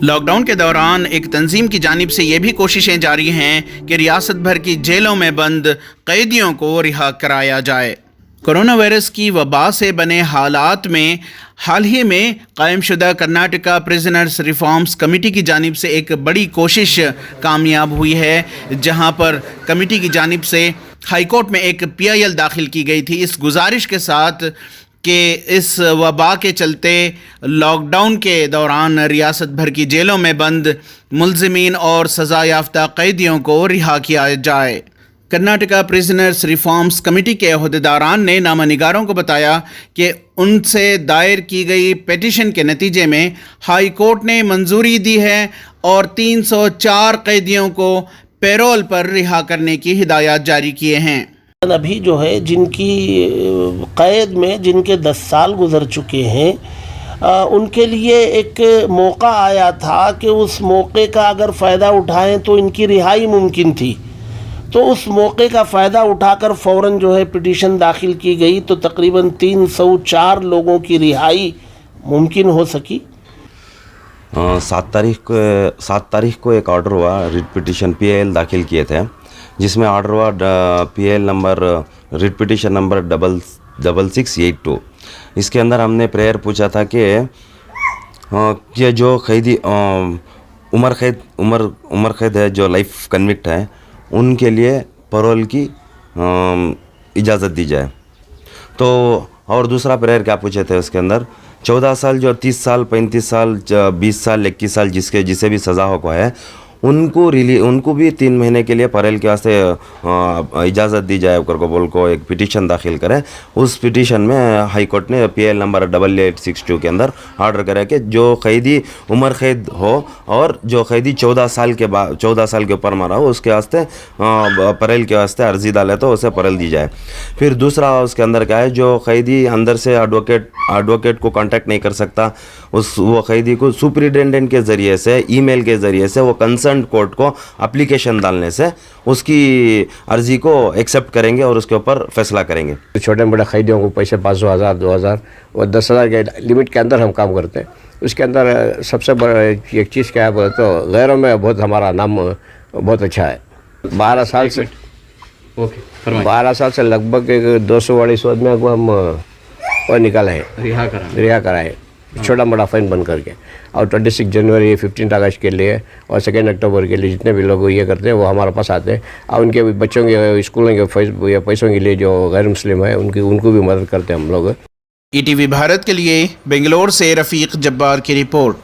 Lockdown के दौरान एक तंजीम की जानिब से ये भी कोशिशें जारी हैं कि रियासत भर की जेलों में बंद कैदियों को रिहा कराया जाए। कोरोना वायरस की वबा से बने हालात में हाल ही में कायमशुदा कर्नाटका प्रिजनर्स रिफॉर्म्स कमेटी की जानिब से एक बड़ी कोशिश कामयाब हुई है, जहां पर कमेटी की जानिब से हाई कोर्ट में एक PIL दाखिल की गई थी इस गुजारिश के साथ कि इस वबा के चलते लॉकडाउन के दौरान रियासत भर की जेलों में बंद मुल्ज़िमीन और सज़ा याफ्ता कैदियों को रिहा किया जाए। कर्नाटका प्रिजनर्स रिफॉर्म्स कमेटी के अहदेदारान ने नामानिगारों को बताया कि उनसे दायर की गई पिटीशन के नतीजे में हाई कोर्ट ने मंजूरी दी है और 304 कैदियों को पैरोल पर रिहा करने की हिदायत जारी किए हैं। अभी जो है जिनकी क़ैद में जिनके 10 साल गुजर चुके हैं, उनके लिए एक मौका आया था कि उस मौके का अगर फ़ायदा उठाएं तो इनकी रिहाई मुमकिन थी। तो उस मौके का फ़ायदा उठाकर फ़ौरन जो है पिटीशन दाखिल की गई, तो तकरीबन 304 लोगों की रिहाई मुमकिन हो सकी। 7 तारीख को एक ऑर्डर हुआ, रिट पिटीशन PIL दाखिल किए थे, जिसमें ऑर्डर हुआ PIL number writ petition number 6682। इसके अंदर हमने प्रेयर पूछा था कि ये जो कैदी उम्र कैद है, जो लाइफ कन्विक्ट है, उनके लिए पैरोल की इजाज़त दी जाए। तो और दूसरा प्रेयर क्या पूछे थे उसके अंदर, 14 साल जो 30 साल 35 साल 20 साल 21 साल जिसे भी सज़ा हो है, उनको भी 3 महीने के लिए पैरोल के वास्ते इजाज़त दी जाए को बोल को एक पिटीशन दाखिल करें। उस पिटीशन में हाई कोर्ट ने PIL नंबर 8862 के अंदर ऑर्डर करा कि जो कैदी उम्र कैद हो और जो कैदी 14 साल के ऊपर मरा हो, उसके वास्ते पैरोल के वास्ते अर्जी डाले तो उसे पैरोल दी जाए। फिर दूसरा उसके अंदर क्या है, जो कैदी अंदर से एडवोकेट को कांटेक्ट नहीं कर सकता, वो कैदी को सुपरिटेंडेंट के ज़रिए से, ईमेल के ज़रिए से, वो कंसर्न कोर्ट को एप्लीकेशन डालने से उसकी अर्जी को एक्सेप्ट करेंगे और उसके ऊपर फैसला करेंगे। छोटे बड़े कैदियों को पैसे 500, 1000, 2000 और 10,000 के लिमिट के अंदर हम काम करते हैं। उसके अंदर सबसे बड़ा एक चीज़ क्या है बोले तो गैरों में बहुत हमारा नाम बहुत अच्छा है। 12 साल से लगभग 200-250 आदमी को हम और निकाले हैं, रिहा कराए छोटा मोटा फाइन बंद करके। और 26 जनवरी 15 अगस्त के लिए और 2 अक्टूबर के लिए जितने भी लोग ये करते हैं वो हमारे पास आते हैं और उनके बच्चों के स्कूलों के पैसों के लिए जो गैर मुस्लिम है उनको भी मदद करते हैं हम लोग। ETV भारत के लिए बेंगलोर से रफ़ीक जब्बार की रिपोर्ट।